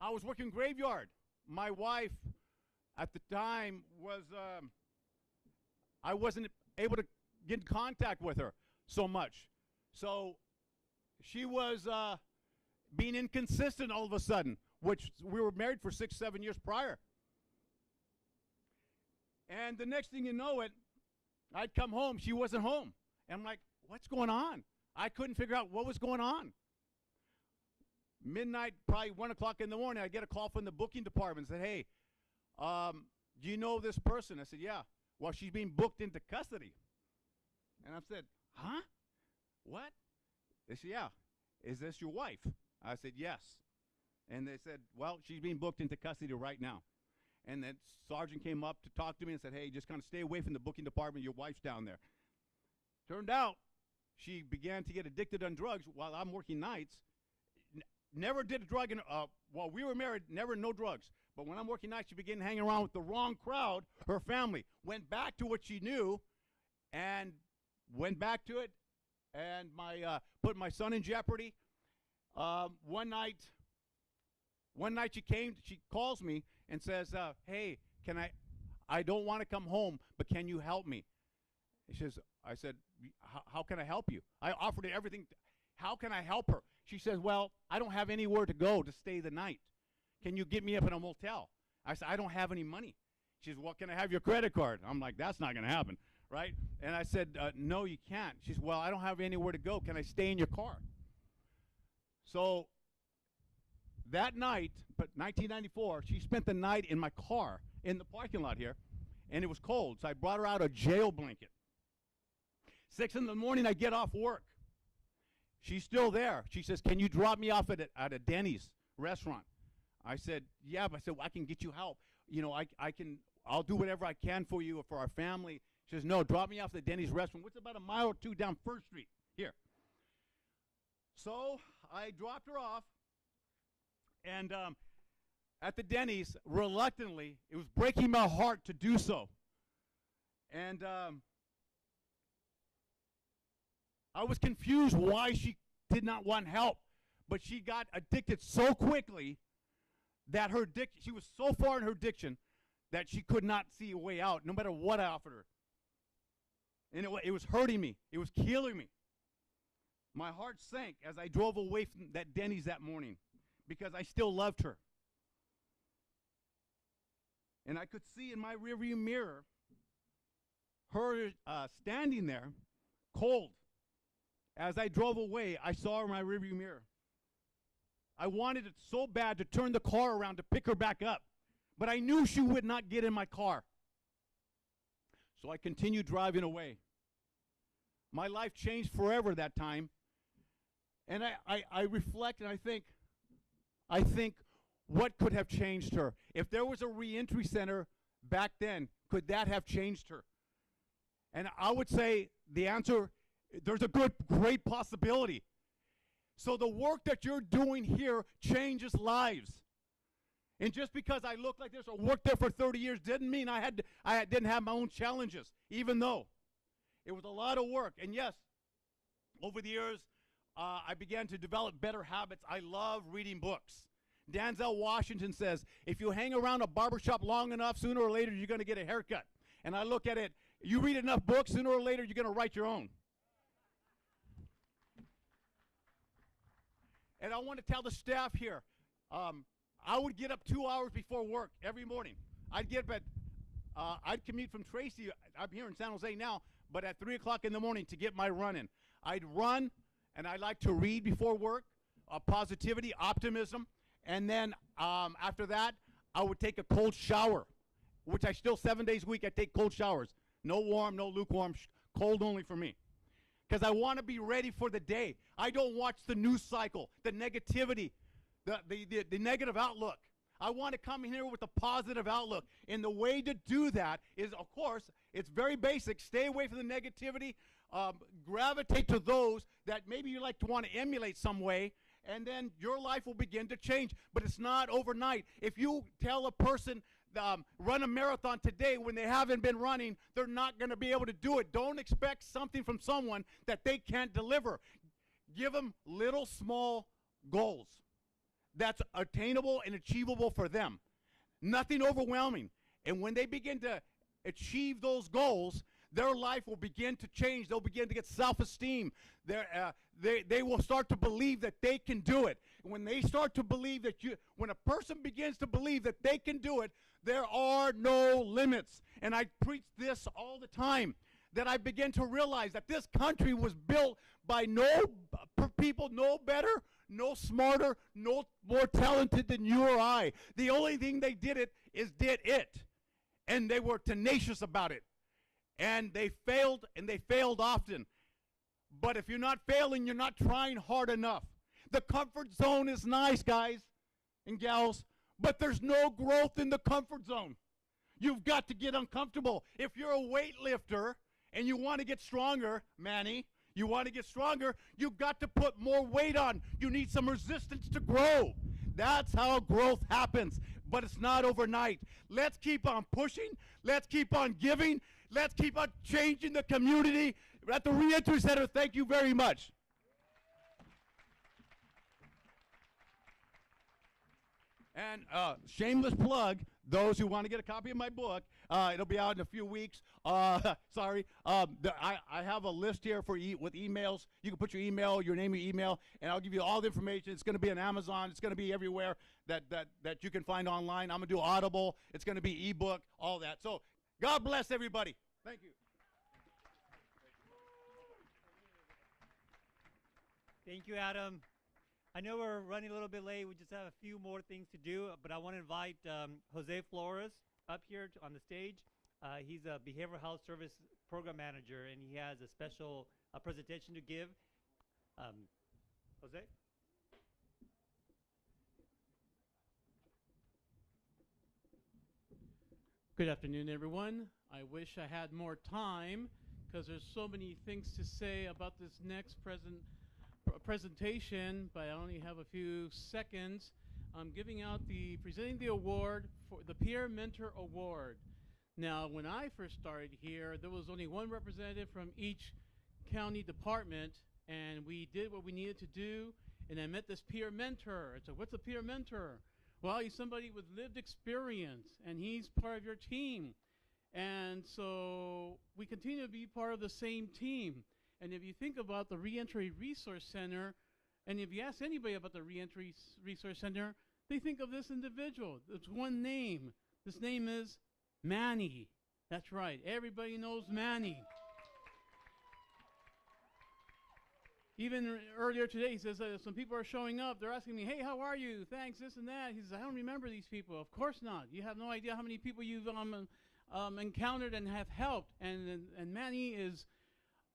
I: I was working graveyard. My wife at the time was, I wasn't able to get in contact with her so much. So she was being inconsistent all of a sudden, which we were married for 6-7 years prior. And the next thing you know it, I'd come home, she wasn't home. And I'm like, what's going on? I couldn't figure out what was going on. Midnight, probably 1 o'clock in the morning, I get a call from the booking department and said, hey, do you know this person? I said, yeah. Well, she's being booked into custody. And I said, huh? What? They said, yeah. Is this your wife? I said, yes. And they said, well, she's being booked into custody right now. And then sergeant came up to talk to me and said, hey, just kind of stay away from the booking department. Your wife's down there. Turned out she began to get addicted on drugs while I'm working nights. never did a drug while we were married, never no drugs. But when I'm working nights, she began hanging around with the wrong crowd. Her family went back to what she knew and went back to it, and put my son in jeopardy. One night she calls me and says, hey, I don't want to come home, but can you help me? I said, how can I help you? I offered her everything. How can I help her? She says, well, I don't have anywhere to go to stay the night. Can you get me up in a motel? I said, I don't have any money. She says, well, can I have your credit card? I'm like, that's not going to happen, right? And I said, no, you can't. She said, well, I don't have anywhere to go. Can I stay in your car? So that night, but 1994, she spent the night in my car in the parking lot here, and it was cold, so I brought her out a jail blanket. 6 in the morning, I get off work. She's still there. She says, can you drop me off at a Denny's restaurant? I said, yeah, but I said, well, I can get you help. You know, I'll do whatever I can for you or for our family. She says, no, drop me off at the Denny's restaurant, which is about a mile or two down First Street here. So I dropped her off, and at the Denny's, reluctantly, it was breaking my heart to do so. And I was confused why she did not want help, but she got addicted so quickly that she was so far in her addiction that she could not see a way out, no matter what I offered her. And it was hurting me. It was killing me. My heart sank as I drove away from that Denny's that morning because I still loved her. And I could see in my rearview mirror her standing there, cold. As I drove away, I saw her in my rearview mirror. I wanted it so bad to turn the car around to pick her back up, but I knew she would not get in my car. So I continued driving away. My life changed forever that time. And I reflect and I think what could have changed her? If there was a reentry center back then, could that have changed her? And I would say the answer, there's a great possibility. So the work that you're doing here changes lives. And just because I look like this or worked there for 30 years didn't mean I didn't have my own challenges, even though it was a lot of work. And yes, over the years, I began to develop better habits. I love reading books. Denzel Washington says, if you hang around a barbershop long enough, sooner or later you're going to get a haircut. And I look at it, you read enough books, sooner or later you're going to write your own. And I want to tell the staff here, I would get up 2 hours before work every morning. I'd commute from Tracy, I'm here in San Jose now, but at 3 o'clock in the morning to get my run in. I'd run, and I like to read before work, positivity, optimism, and then after that, I would take a cold shower, which I still 7 days a week, I take cold showers. No warm, no lukewarm, cold only for me. Because I want to be ready for the day. I don't watch the news cycle, the negativity, the negative outlook. I want to come in here with a positive outlook. And the way to do that is, of course, it's very basic. Stay away from the negativity. Gravitate to those that maybe you like to want to emulate some way, and then your life will begin to change. But it's not overnight. If you tell a person, run a marathon today when they haven't been running, they're not going to be able to do it. Don't expect something from someone that they can't deliver. Give them little, small goals that's attainable and achievable for them. Nothing overwhelming. And when they begin to achieve those goals, their life will begin to change. They'll begin to get self-esteem. They will start to believe that they can do it. And when they start to believe when a person begins to believe that they can do it, there are no limits. And I preach this all the time, that I begin to realize that this country was built by people no better, no smarter, no more talented than you or I. The only thing they did it. And they were tenacious about it. And they failed often. But if you're not failing, you're not trying hard enough. The comfort zone is nice, guys and gals, but there's no growth in the comfort zone. You've got to get uncomfortable. If you're a weightlifter and you want to get stronger, Manny, You want to get stronger, you've got to put more weight on. You need some resistance to grow. That's how growth happens, but it's not overnight. Let's keep on pushing. Let's keep on giving. Let's keep on changing the community. At the Reentry Center, thank you very much. And shameless plug, those who want to get a copy of my book, it'll be out in a few weeks. Sorry. I have a list here for with emails. You can put your email, your name, your email, and I'll give you all the information. It's going to be on Amazon. It's going to be everywhere that you can find online. I'm going to do Audible. It's going to be ebook, all that. So God bless everybody. Thank you.
A: Thank you, Adam. I know we're running a little bit late. We just have a few more things to do, but I want to invite Jose Flores up here on the stage. He's a behavioral health service program manager, and he has a special presentation to give. Jose?
J: Good afternoon, everyone. I wish I had more time because there's so many things to say about this next presentation, but I only have a few seconds. I'm presenting the award for the Peer Mentor Award. Now, when I first started here, there was only one representative from each county department, and we did what we needed to do, and I met this peer mentor. I said, what's a peer mentor? Well, he's somebody with lived experience, and he's part of your team. And so we continue to be part of the same team. And if you think about the Reentry Resource Center, and if you ask anybody about the Reentry Resource Center, they think of this individual. It's one name. This name is Manny. That's right. Everybody knows Manny. Even earlier today, he says some people are showing up. They're asking me, hey, how are you? Thanks, this and that. He says, I don't remember these people. Of course not. You have no idea how many people you've encountered and have helped. And Manny is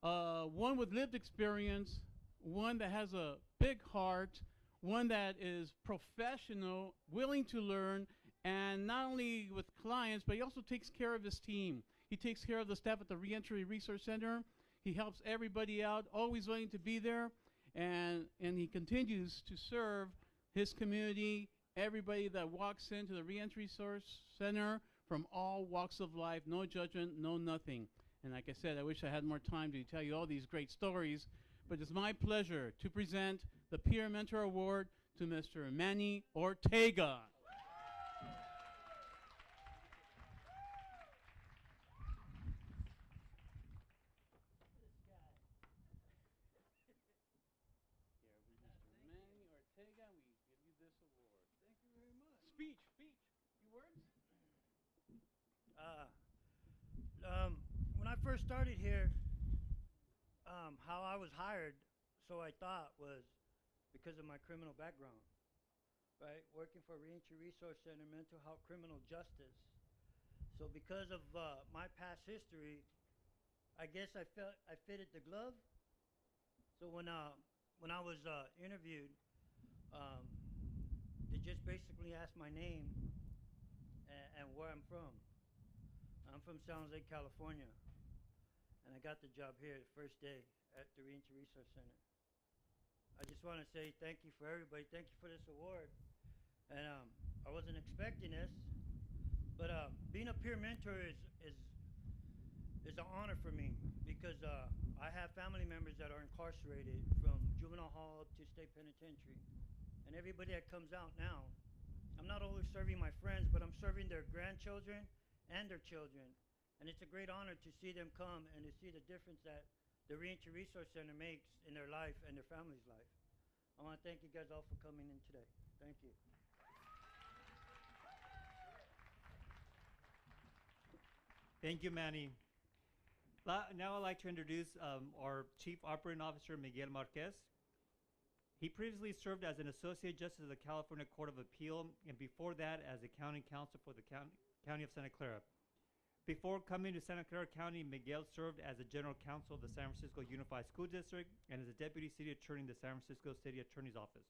J: one with lived experience, one that has a big heart, one that is professional, willing to learn, and not only with clients, but he also takes care of his team. He takes care of the staff at the Reentry Resource Center. He helps everybody out, always willing to be there, and he continues to serve his community, everybody that walks into the Reentry Resource Center from all walks of life, no judgment, no nothing. And like I said, I wish I had more time to tell you all these great stories, but it's my pleasure to present the Peer Mentor Award to Mr. Manny Ortega. We give you this award. Thank you very much. Speech. Few words?
K: When I first started here, how I was hired, so I thought, was because of my criminal background, right? Working for Reentry Resource Center, mental health, criminal justice. So because of my past history, I guess I felt I fitted the glove. So when I was interviewed, they just basically asked my name and where I'm from. I'm from San Jose, California, and I got the job here the first day at the Reentry Resource Center. I just want to say thank you for everybody. Thank you for this award. And I wasn't expecting this, but being a peer mentor is an honor for me because I have family members that are incarcerated from juvenile hall up to state penitentiary. And everybody that comes out now, I'm not only serving my friends, but I'm serving their grandchildren and their children. And it's a great honor to see them come and to see the difference that the Reentry Resource Center makes in their life and their family's life. I want to thank you guys all for coming in today. Thank you.
A: Thank you, Manny. Now I'd like to introduce our Chief Operating Officer, Miguel Marquez. He previously served as an Associate Justice of the California Court of Appeal, and before that as a County Counsel for the County of Santa Clara. Before coming to Santa Clara County, Miguel served as a General Counsel of the San Francisco Unified School District and as a Deputy City Attorney in the San Francisco City Attorney's Office.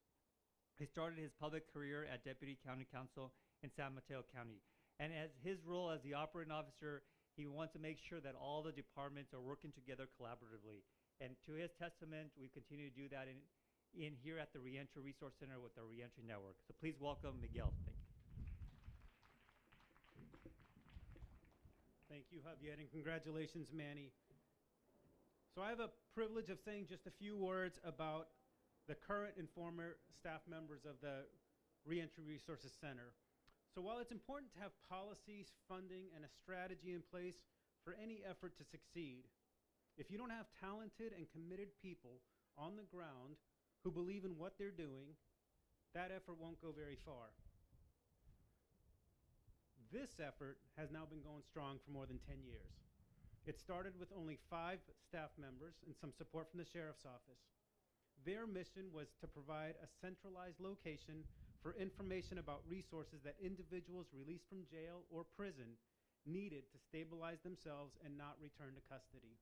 A: He started his public career at Deputy County Counsel in San Mateo County. And as his role as the Operating Officer, he wants to make sure that all the departments are working together collaboratively. And to his testament, we continue to do that in here at the Reentry Resource Center with the Reentry Network. So please welcome Miguel. Thank you.
L: Thank you, Javier, and congratulations, Manny. So I have a privilege of saying just a few words about the current and former staff members of the Reentry Resources Center. So while it's important to have policies, funding, and a strategy in place for any effort to succeed, if you don't have talented and committed people on the ground who believe in what they're doing, that effort won't go very far. This effort has now been going strong for more than 10 years. It started with only 5 staff members and some support from the sheriff's office. Their mission was to provide a centralized location for information about resources that individuals released from jail or prison needed to stabilize themselves and not return to custody.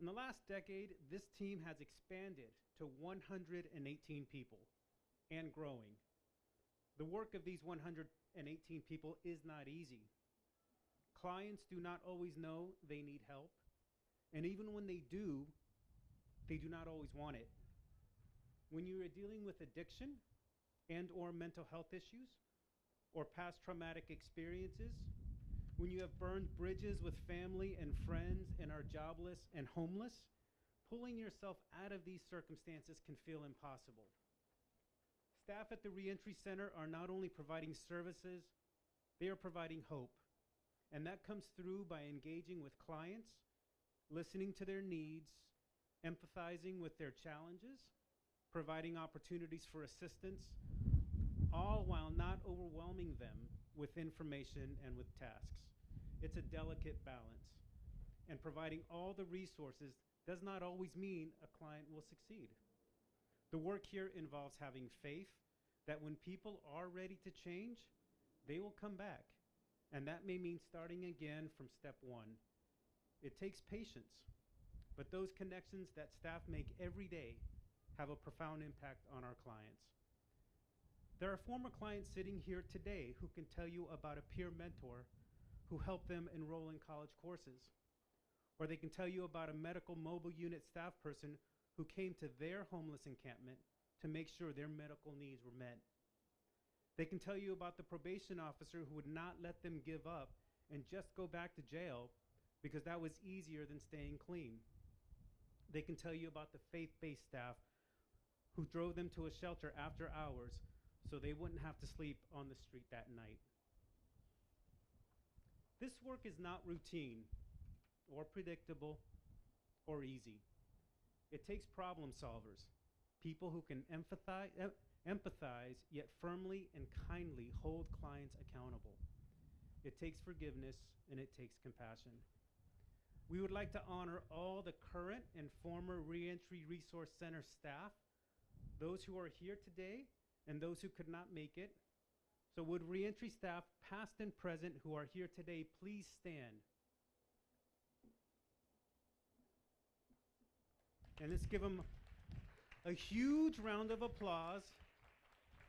L: In the last decade, this team has expanded to 118 people and growing. The work of these 118 people is not easy. Clients do not always know they need help, and even when they do not always want it. When you are dealing with addiction and or mental health issues or past traumatic experiences, when you have burned bridges with family and friends and are jobless and homeless, pulling yourself out of these circumstances can feel impossible. Staff at the Reentry Center are not only providing services, they are providing hope. And that comes through by engaging with clients, listening to their needs, empathizing with their challenges, providing opportunities for assistance, all while not overwhelming them with information and with tasks. It's a delicate balance. And providing all the resources does not always mean a client will succeed. The work here involves having faith that when people are ready to change, they will come back. And that may mean starting again from step 1. It takes patience, but those connections that staff make every day have a profound impact on our clients. There are former clients sitting here today who can tell you about a peer mentor who helped them enroll in college courses. Or they can tell you about a medical mobile unit staff person who came to their homeless encampment to make sure their medical needs were met. They can tell you about the probation officer who would not let them give up and just go back to jail because that was easier than staying clean. They can tell you about the faith-based staff who drove them to a shelter after hours so they wouldn't have to sleep on the street that night. This work is not routine or predictable or easy. It takes problem solvers, people who can empathize yet firmly and kindly hold clients accountable. It takes forgiveness and it takes compassion. We would like to honor all the current and former Reentry Resource Center staff, those who are here today and those who could not make it. So would Reentry staff, past and present, who are here today, please stand. And let's give them a huge round of applause.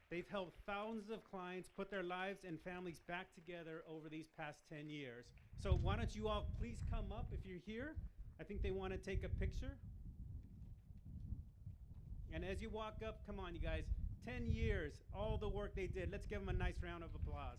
L: They've helped thousands of clients put their lives and families back together over these past 10 years. So why don't you all please come up if you're here. I think they want to take a picture. And as you walk up, come on, you guys. 10 years, all the work they did. Let's give them a nice round of applause.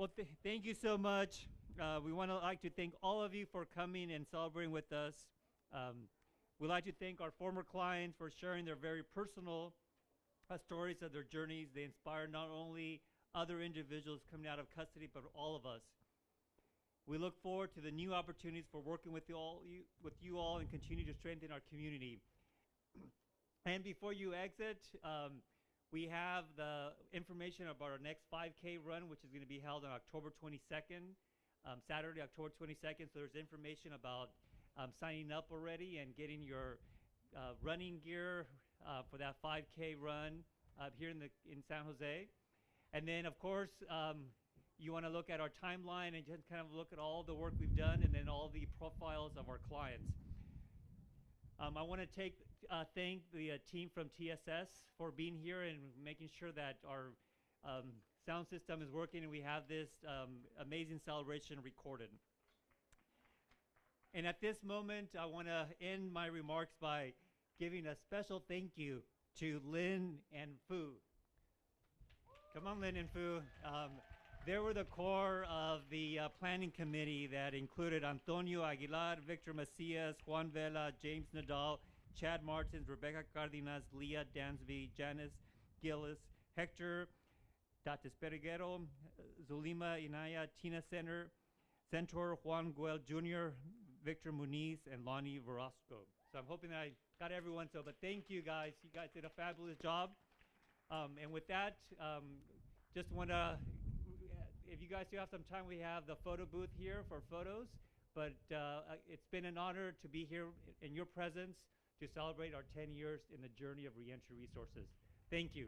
A: Well, thank you so much. We want to like to thank all of you for coming and celebrating with us. We'd like to thank our former clients for sharing their very personal stories of their journeys. They inspire not only other individuals coming out of custody, but all of us. We look forward to the new opportunities for working with you all and continue to strengthen our community. And before you exit, we have the information about our next 5K run, which is going to be held on October 22nd, Saturday, October 22nd. So there's information about signing up already and getting your running gear for that 5K run here in San Jose. And then, of course, you want to look at our timeline and just kind of look at all the work we've done and then all the profiles of our clients. I want to thank the team from TSS for being here and making sure that our sound system is working and we have this amazing celebration recorded. And at this moment, I want to end my remarks by giving a special thank you to Lynn and Fu. Come on, Lynn and Fu. They were the core of the planning committee that included Antonio Aguilar, Victor Macias, Juan Vela, James Nadal, Chad Martins, Rebecca Cardenas, Leah Dansby, Janice Gillis, Hector Dates-Periguero, Zulima Inaya, Tina Center, Juan Guel Jr., Victor Muniz, and Lonnie Verosco. So I'm hoping that I got everyone. But thank you guys. You guys did a fabulous job. And with that, just want to, if you guys do have some time, we have the photo booth here for photos. But it's been an honor to be here in your presence to celebrate our 10 years in the journey of reentry resources. Thank you.